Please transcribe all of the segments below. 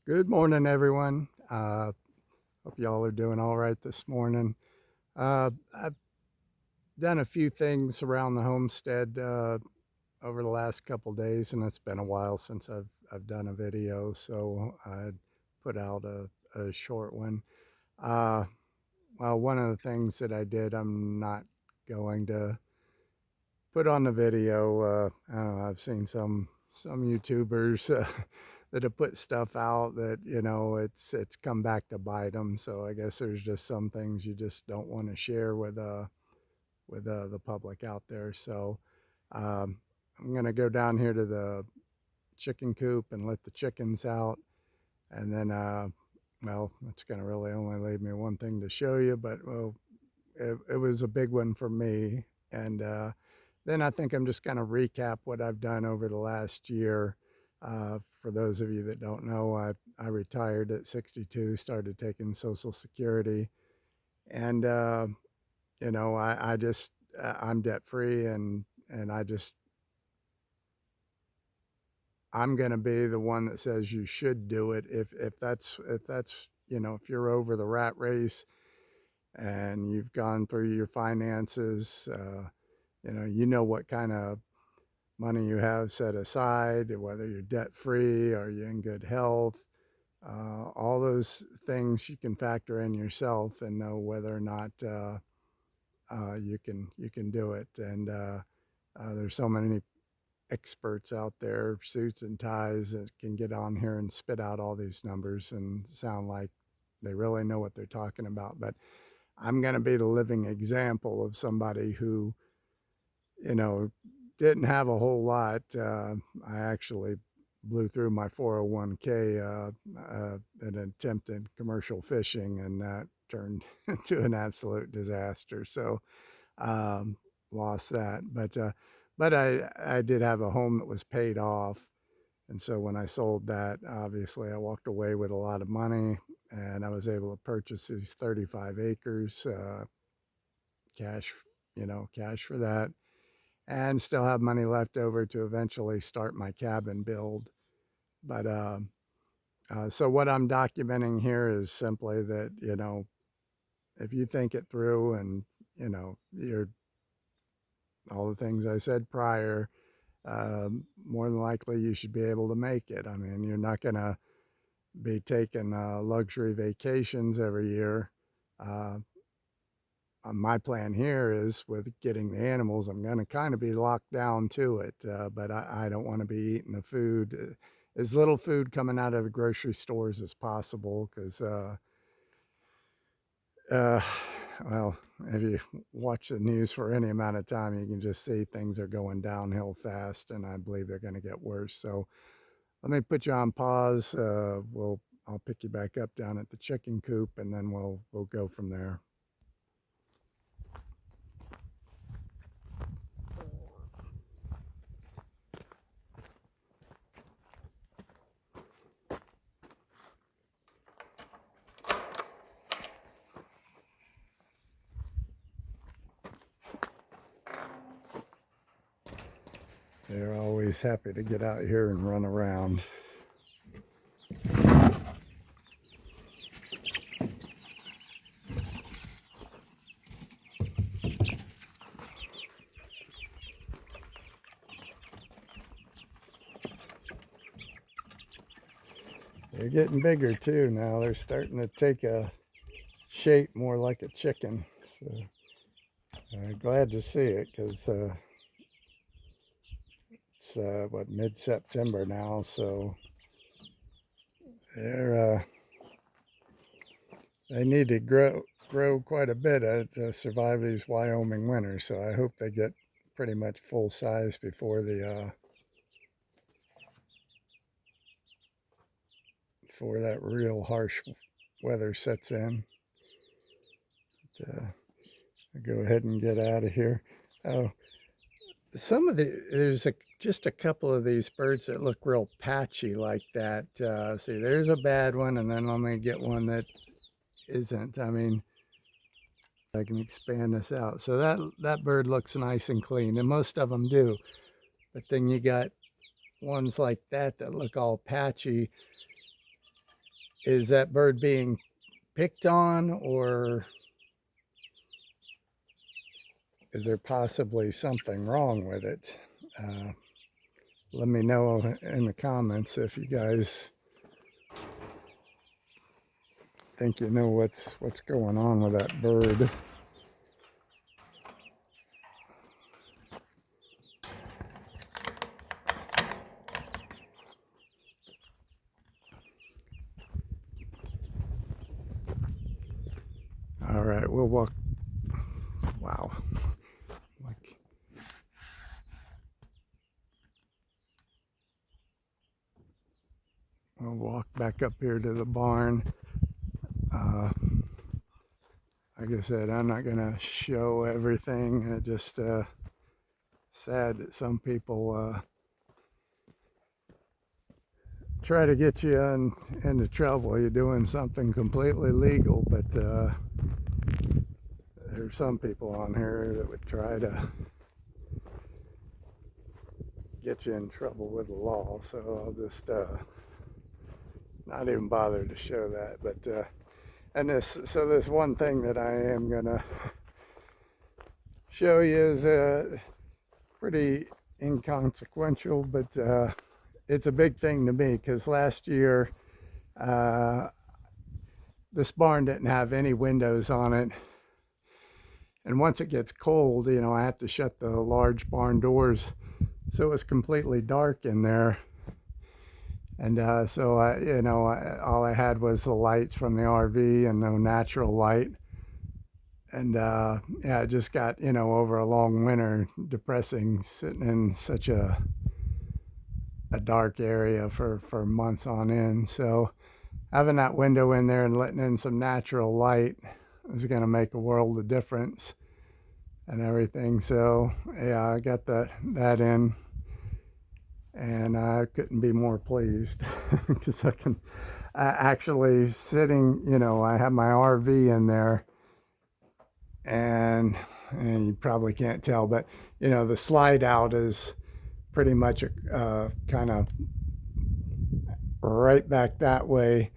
Good morning, everyone. Hope y'all are doing all right this morning. I've done a few things around the homestead over the last couple days, and it's been a while since I've done a video, so I put out a short one. Uh, well, one of the things that I did, I'm not going to put on the video. I don't know, I've seen some YouTubers that have put stuff out that it's come back to bite them. So I guess there's just some things you just don't want to share with the public out there. So um, I'm gonna go down here to the chicken coop and let the chickens out, and then well, it's gonna really only leave me one thing to show you, but well, it was a big one for me. And then I think I'm just going to recap what I've done over the last year. For those of you that don't know, I retired at 62, started taking Social Security, and I just I'm debt free, and I'm going to be the one that says you should do it if that's if you're over the rat race and you've gone through your finances. You know what kind of money you have set aside, whether you're debt free, are you in good health, all those things you can factor in yourself and know whether or not you can do it. And there's so many experts out there, suits and ties, that can get on here and spit out all these numbers and sound like they really know what they're talking about. But I'm going to be the living example of somebody who you know, didn't have a whole lot. I actually blew through my 401k in an attempt at commercial fishing, and that turned into an absolute disaster. So um, lost that. But I did have a home that was paid off, and so when I sold that, obviously I walked away with a lot of money, and I was able to purchase these 35 acres, cash, cash for that, and still have money left over to eventually start my cabin build. But so what I'm documenting here is simply that, if you think it through and, you're all the things I said prior, more than likely you should be able to make it. I mean, you're not going to be taking luxury vacations every year. Uh, my plan here is with getting the animals, I'm going to kind of be locked down to it, but I don't want to be eating the food, as little food coming out of the grocery stores as possible, because, uh, well, if you watch the news for any amount of time, you can just see things are going downhill fast, and I believe they're going to get worse. So let me put you on pause. I'll pick you back up down at the chicken coop, and then we'll go from there. They're always happy to get out here and run around. They're getting bigger too now. They're starting to take a shape more like a chicken. So glad to see it, because it's what, mid-September now, so they need to grow quite a bit to survive these Wyoming winters. So I hope they get pretty much full size before before that real harsh weather sets in. But, I'll go ahead and get out of here. Oh, there's just a couple of these birds that look real patchy like that. See, there's a bad one, and then let me get one that isn't. I mean, I can expand this out. So that bird looks nice and clean, and most of them do. But then you got ones like that look all patchy. is that bird being picked on, or is there possibly something wrong with it? Let me know in the comments if you guys think you know what's going on with that bird. All right, we'll walk. Wow. Like, we'll walk back up here to the barn. Like I said, I'm not going to show everything. It just sad that some people try to get you into trouble. You're doing something completely legal, but there's some people on here that would try to get you in trouble with the law. So I'll just not even bother to show that. But and this one thing that I am gonna show you is pretty inconsequential, but it's a big thing to me, because last year this barn didn't have any windows on it, and once it gets cold, you know, I have to shut the large barn doors, so it was completely dark in there. And so all I had was the lights from the RV and no natural light. And yeah, it just got, over a long winter, depressing sitting in such a dark area for months on end. So having that window in there and letting in some natural light is going to make a world of difference and everything. So yeah, I got that in. And I couldn't be more pleased because I can actually sitting, I have my RV in there, and you probably can't tell, but the slide out is pretty much kind of right back that way.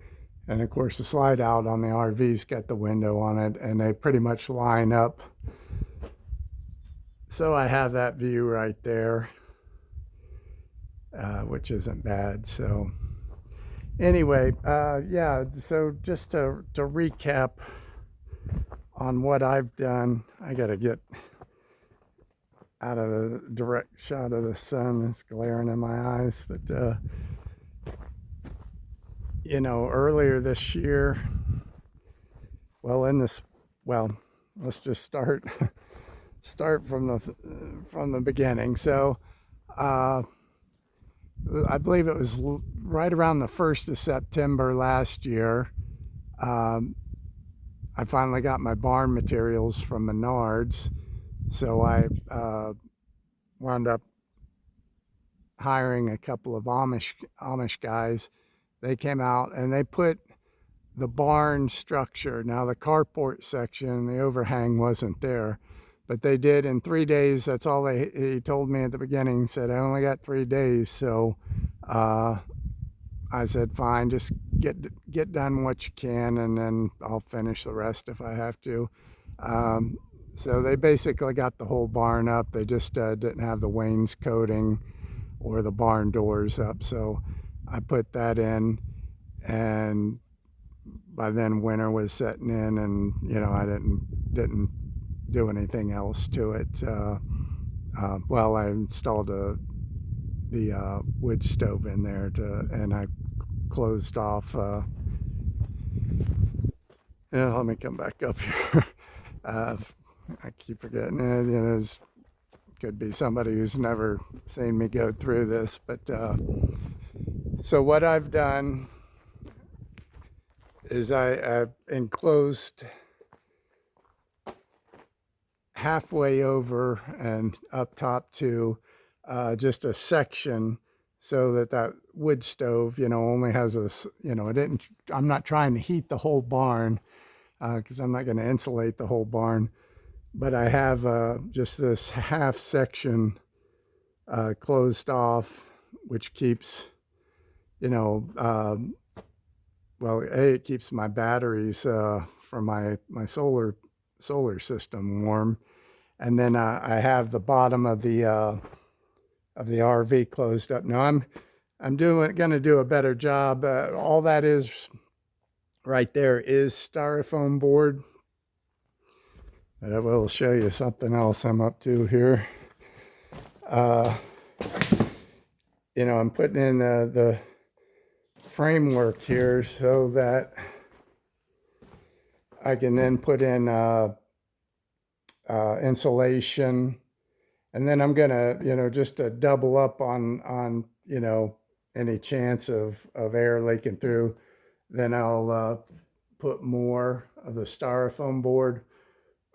And of course the slide out on the RV's got the window on it, and they pretty much line up. So I have that view right there. Which isn't bad. So anyway, yeah, so just to recap on what I've done, I got to get out of the direct shot of the sun. It's glaring in my eyes. But earlier this year, let's just start from the beginning. So I believe it was right around the 1st of September last year. I finally got my barn materials from Menards, so I wound up hiring a couple of Amish guys. They came out and they put the barn structure. Now the carport section, the overhang wasn't there, but they did in 3 days. That's all he told me at the beginning. He said, I only got 3 days. So I said, fine, just get done what you can, and then I'll finish the rest if I have to. So they basically got the whole barn up. They just didn't have the wainscoting or the barn doors up. So I put that in, and by then winter was setting in, and I didn't do anything else to it. Well, I installed the wood stove in there, and I closed off. Let me come back up here. I keep forgetting. There's could be somebody who's never seen me go through this, but so what I've done is I've enclosed halfway over and up top to just a section, so that wood stove, only has I'm not trying to heat the whole barn, because I'm not going to insulate the whole barn, but I have just this half section closed off, which keeps, well, A, it keeps my batteries for my solar system warm, and then I have the bottom of the RV closed up. Now I'm going to do a better job. All that is right there is styrofoam board. But I will show you something else I'm up to here. You know, I'm putting in the framework here so that I can then put in insulation, and then I'm gonna, you know, just to double up on you know, any chance of air leaking through. Then I'll put more of the styrofoam board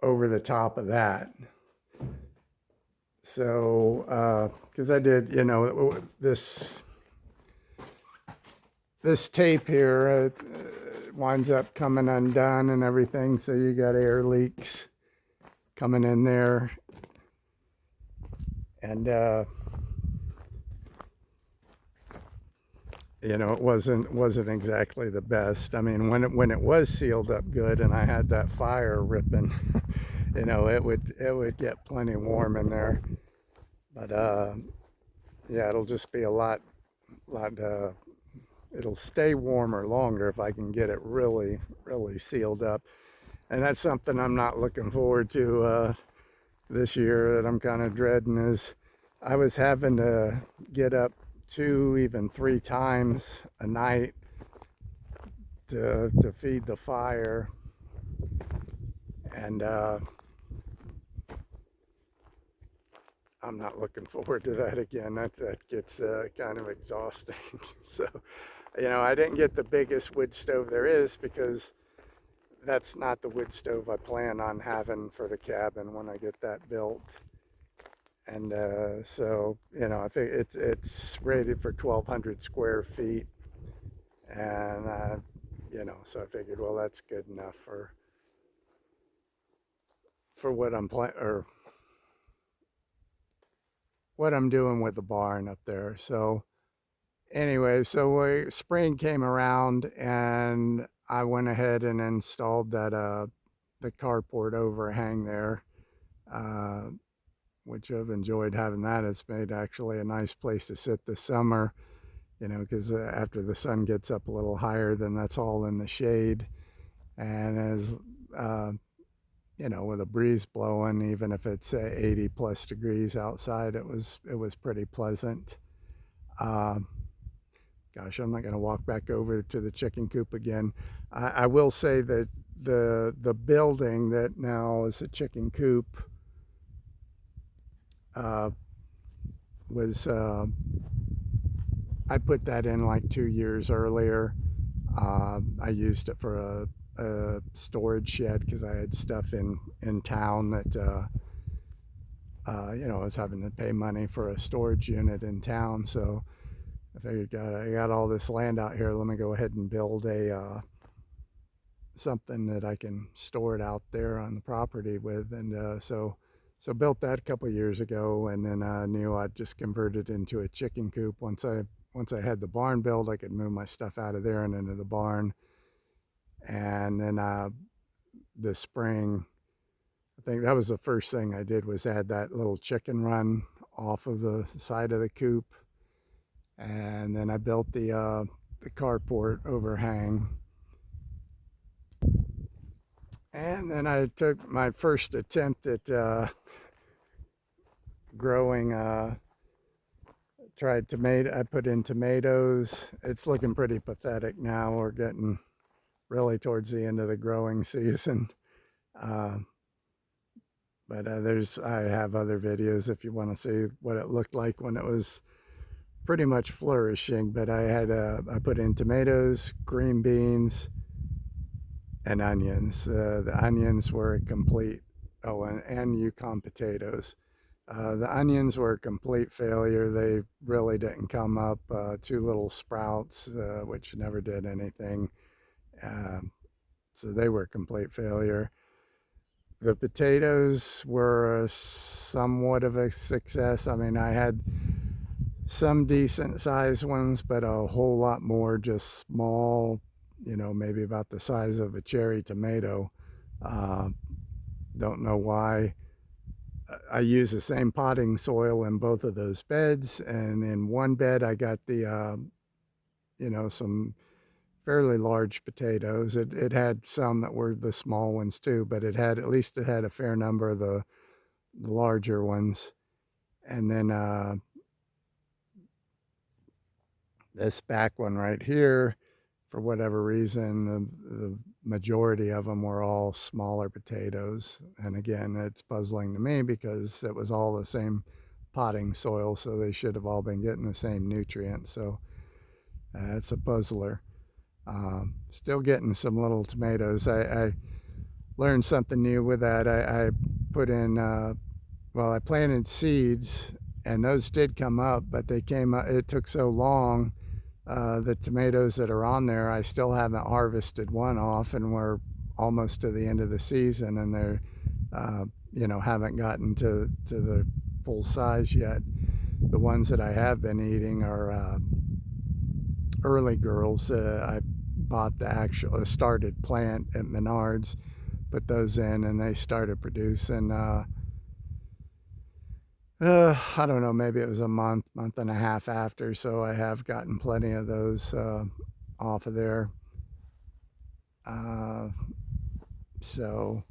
over the top of that. So, because I did, you know, this tape here winds up coming undone and everything, so you got air leaks coming in there, and you know, it wasn't exactly the best. I mean, when it was sealed up good and I had that fire ripping, you know, it would get plenty warm in there. But yeah, it'll just be a lot it'll stay warmer longer if I can get it really sealed up. And that's something I'm not looking forward to this year, that I'm kind of dreading, is I was having to get up 2, even 3 times a night to feed the fire. And I'm not looking forward to that again. That gets kind of exhausting. So, you know, I didn't get the biggest wood stove there is, because that's not the wood stove I plan on having for the cabin when I get that built. And so, you know, I think it's rated for 1,200 square feet. And, you know, so I figured, well, that's good enough for what I'm or what I'm doing with the barn up there. So anyway, so spring came around and I went ahead and installed that the carport overhang there, which I've enjoyed having that. It's made actually a nice place to sit this summer, you know, because after the sun gets up a little higher, then that's all in the shade. And as you know, with a breeze blowing, even if it's 80 plus degrees outside, it was pretty pleasant. Gosh, I'm not going to walk back over to the chicken coop again. I will say that the building that now is a chicken coop was I put that in like 2 years earlier. I used it for a storage shed because I had stuff in town that you know, I was having to pay money for a storage unit in town. So I figured, I got all this land out here, let me go ahead and build a something that I can store it out there on the property with. And so built that a couple years ago, and then I knew I'd just convert it into a chicken coop. Once I had the barn built, I could move my stuff out of there and into the barn. And then this spring, I think that was the first thing I did, was add that little chicken run off of the side of the coop. And then I built the carport overhang. And then I took my first attempt at growing, tried tomato. I put in tomatoes. It's looking pretty pathetic now. We're getting really towards the end of the growing season. But I have other videos if you want to see what it looked like when it was pretty much flourishing. But I put in tomatoes, green beans, and onions. The onions were a complete, and Yukon potatoes. The onions were a complete failure. They really didn't come up. 2 little sprouts, which never did anything. So they were a complete failure. The potatoes were somewhat of a success. I mean, I had some decent sized ones, but a whole lot more just small, you know, maybe about the size of a cherry tomato. Uh, don't know why. I use the same potting soil in both of those beds, and in one bed I got the, you know, some fairly large potatoes. It had some that were the small ones too, but it had, at least it had a fair number of the larger ones. And then this back one right here, for whatever reason, the majority of them were all smaller potatoes. And again, it's puzzling to me because it was all the same potting soil, so they should have all been getting the same nutrients. So it's a puzzler. Still getting some little tomatoes. I learned something new with that. I put in, well, I planted seeds, and those did come up, but they came up, it took so long. The tomatoes that are on there, I still haven't harvested one off, and we're almost to the end of the season, and they're, you know, haven't gotten to the full size yet. The ones that I have been eating are early girls. I bought the actual started plant at Menards, put those in, and they started producing. I don't know, maybe it was a month and a half after, so I have gotten plenty of those off of there. So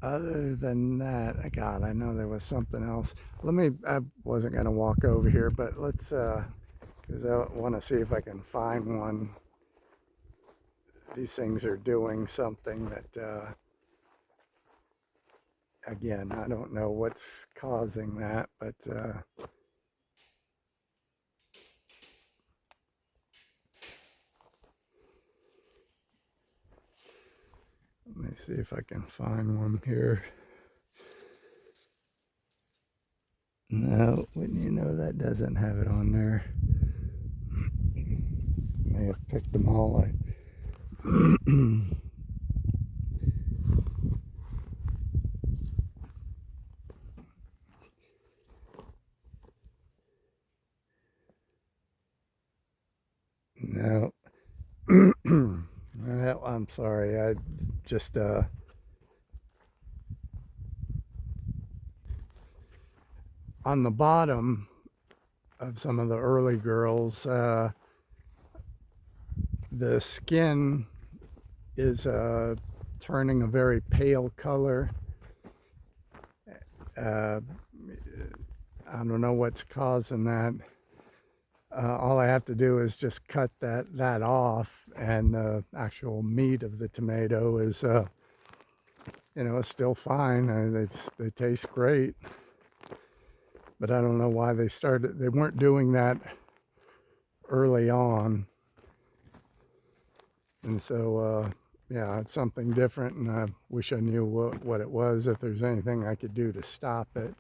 other than that, God, I know there was something else. I wasn't going to walk over here, but let's, because I want to see if I can find one. These things are doing something that, again, I don't know what's causing that, but let me see if I can find one here. No, wouldn't you know, that doesn't have it on there. May have picked them all. No. Well, I'm sorry. I just on the bottom of some of the early girls, the skin is turning a very pale color. I don't know what's causing that. All I have to do is just cut that off, and the actual meat of the tomato is, you know, it's still fine. They taste great, but I don't know why they weren't doing that early on. And so, yeah, it's something different, and I wish I knew what it was, if there's anything I could do to stop it.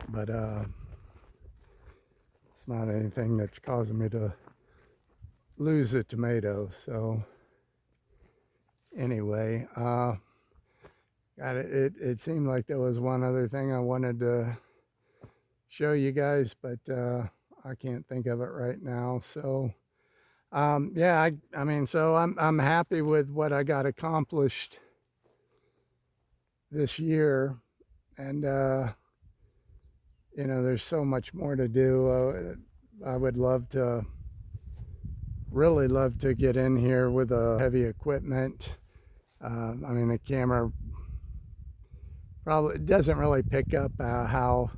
But it's not anything that's causing me to lose a tomato. So anyway, it seemed like there was one other thing I wanted to show you guys, but I can't think of it right now. So yeah, I mean, so I'm happy with what I got accomplished this year, and you know, there's so much more to do. I would really love to get in here with heavy equipment. I mean, the camera probably doesn't really pick up how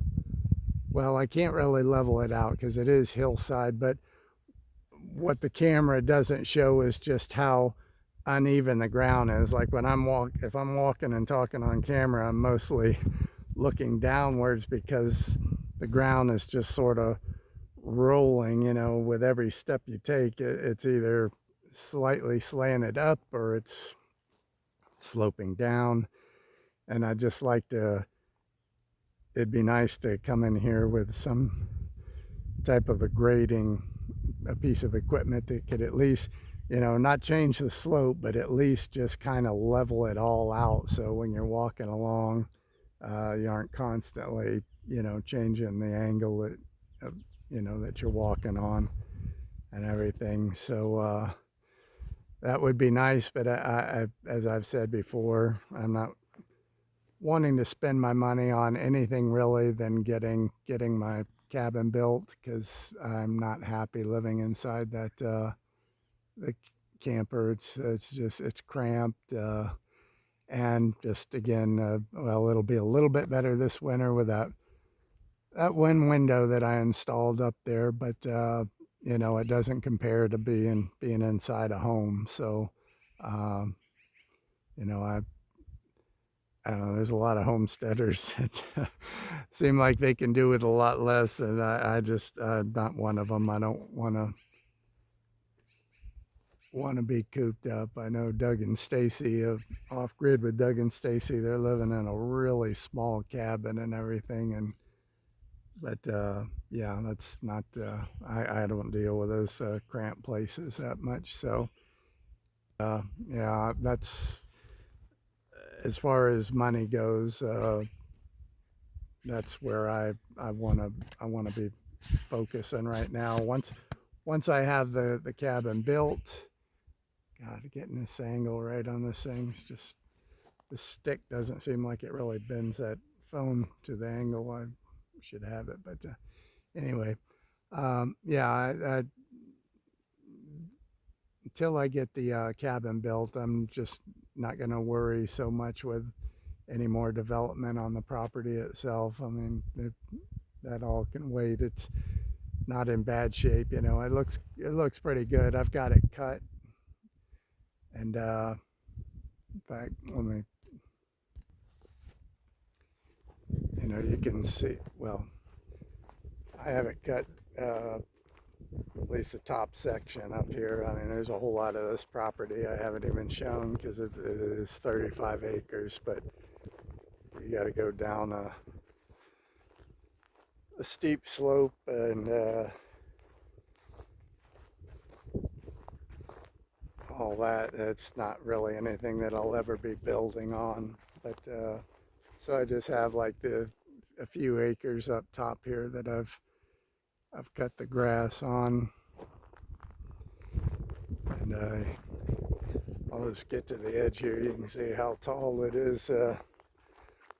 well. I can't really level it out because it is hillside, but what the camera doesn't show is just how uneven the ground is. Like when if I'm walking and talking on camera, I'm mostly looking downwards because the ground is just sort of rolling, you know, with every step you take. It's either slightly slanted up or it's sloping down. And I just like to, it'd be nice to come in here with some type of a piece of equipment that could at least, you know, not change the slope, but at least just kind of level it all out. So when you're walking along, you aren't constantly, you know, changing the angle that, you know, that you're walking on. and everything. So that would be nice, but as I've said before, I'm not wanting to spend my money on anything really than getting my cabin built, because I'm not happy living inside the camper. It's cramped, and just again, well, it'll be a little bit better this winter with that one window that I installed up there, but it doesn't compare to being inside a home. So um, you know, I don't know, there's a lot of homesteaders that seem like they can do with a lot less, and I just not one of them. I don't want to be cooped up. I know Doug and Stacy of Offgrid with Doug and Stacy, they're living in a really small cabin and everything, and but yeah, that's not. I don't deal with those cramped places that much. So yeah, that's as far as money goes. That's where I want to be focusing right now. Once I have the cabin built. God, getting this angle right on this thing, it's just the stick doesn't seem like it really bends that phone to the angle I should have it. But anyway, yeah, until I get the cabin built, I'm just not going to worry so much with any more development on the property itself. I mean, that all can wait. It's not in bad shape, it looks pretty good. I've got it cut, and in fact, let me, you can see, well, I have it cut, at least the top section up here. I mean, there's a whole lot of this property I haven't even shown because it is 35 acres, but you got to go down a steep slope, and all that. It's not really anything that I'll ever be building on, but so I just have like a few acres up top here that I've cut the grass on, and I'll just get to the edge here. You can see how tall it is,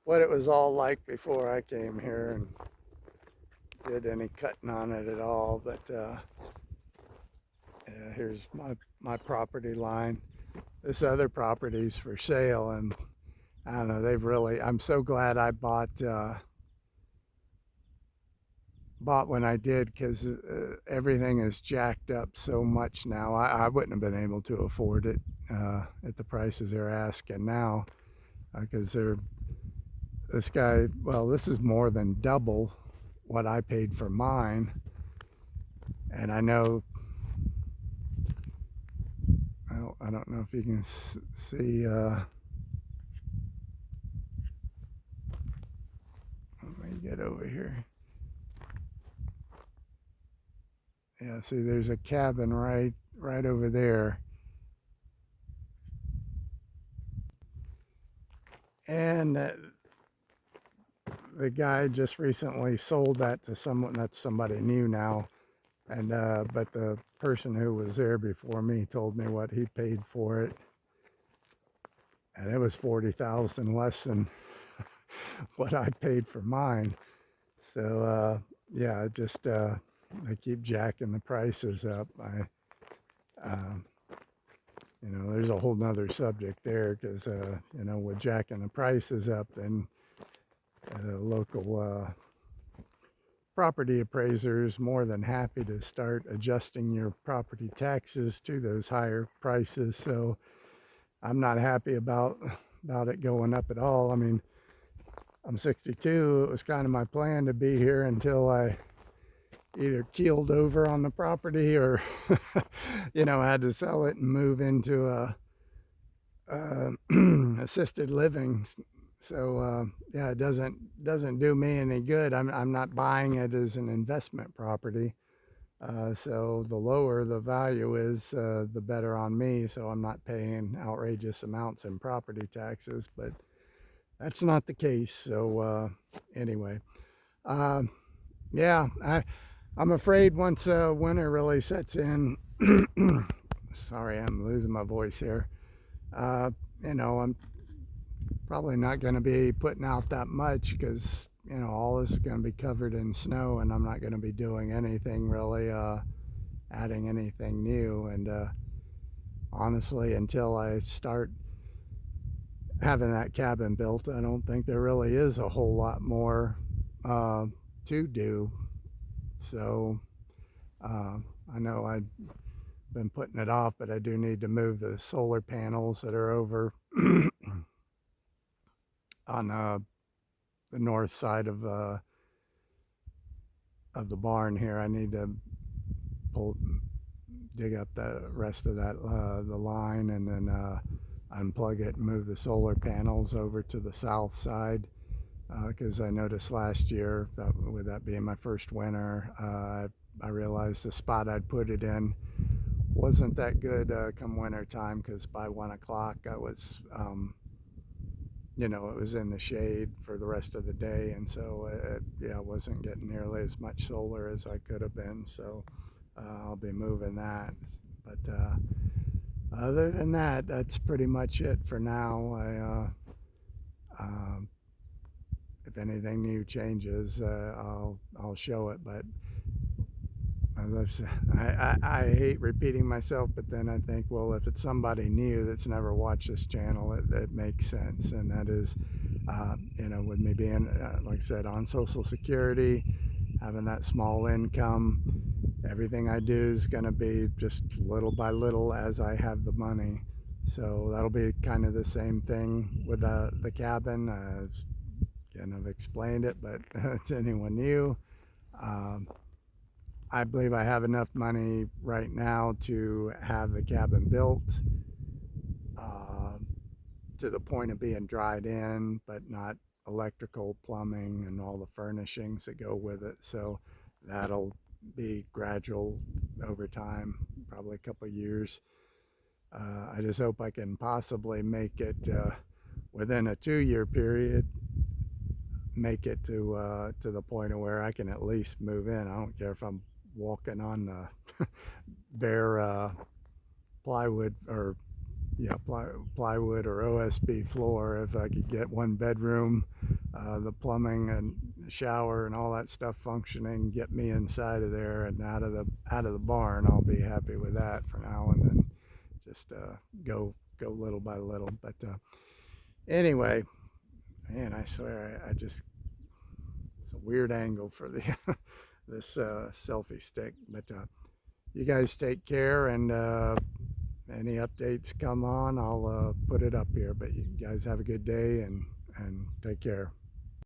what it was all like before I came here and did any cutting on it at all. But yeah, here's my property line. This other property's for sale, and I don't know, I'm so glad I bought when I did, because everything is jacked up so much now. I wouldn't have been able to afford it at the prices they're asking now, because this is more than double what I paid for mine. And I know, I don't know if you can see, let me get over here. Yeah, see, there's a cabin right over there. And the guy just recently sold that to someone, that's somebody new now. And but the person who was there before me told me what he paid for it, and it was 40,000 less than what I paid for mine. So yeah, I keep jacking the prices up. There's a whole nother subject there, because with jacking the prices up, then local property appraisers more than happy to start adjusting your property taxes to those higher prices. So I'm not happy about it going up at all. I mean, I'm 62. It was kind of my plan to be here until I either keeled over on the property or had to sell it and move into a assisted living. So yeah, it doesn't do me any good. I'm not buying it as an investment property. So the lower the value is, the better on me. So I'm not paying outrageous amounts in property taxes, but that's not the case. So anyway, yeah, I'm afraid once winter really sets in, sorry, I'm losing my voice here. Uh, I'm probably not going to be putting out that much because all this is going to be covered in snow, and I'm not going to be doing anything really, adding anything new. And honestly, until I start having that cabin built, I don't think there really is a whole lot more to do. So I know I've been putting it off, but I do need to move the solar panels that are over on the north side of the barn here. I need to pull, dig up the rest of that the line, and then unplug it and move the solar panels over to the south side. Because I noticed last year, that with that being my first winter, I realized the spot I'd put it in wasn't that good come winter time, because by 1 o'clock I was it was in the shade for the rest of the day, and so I wasn't getting nearly as much solar as I could have been. So I'll be moving that. But other than that, that's pretty much it for now. If anything new changes, I'll show it. But as I've said, I hate repeating myself, but then I think, well, if it's somebody new that's never watched this channel, it makes sense. And that is, with me being, like I said, on Social Security, having that small income, everything I do is going to be just little by little as I have the money. So that'll be kind of the same thing with the cabin. Again, I've explained it, but to anyone new, I believe I have enough money right now to have the cabin built to the point of being dried in, but not electrical, plumbing, and all the furnishings that go with it. So that'll be gradual over time, probably a couple of years. I just hope I can possibly make it within a 2-year period, make it to the point of where I can at least move in. I don't care if I'm walking on the bare plywood or plywood or OSB floor. If I could get 1 bedroom, the plumbing and shower and all that stuff functioning, get me inside of there and out of the barn, I'll be happy with that for now. And then just go little by little. But anyway, man, I swear I just, it's a weird angle for the this selfie stick. But you guys take care, and any updates come on, I'll put it up here. But you guys have a good day, and take care.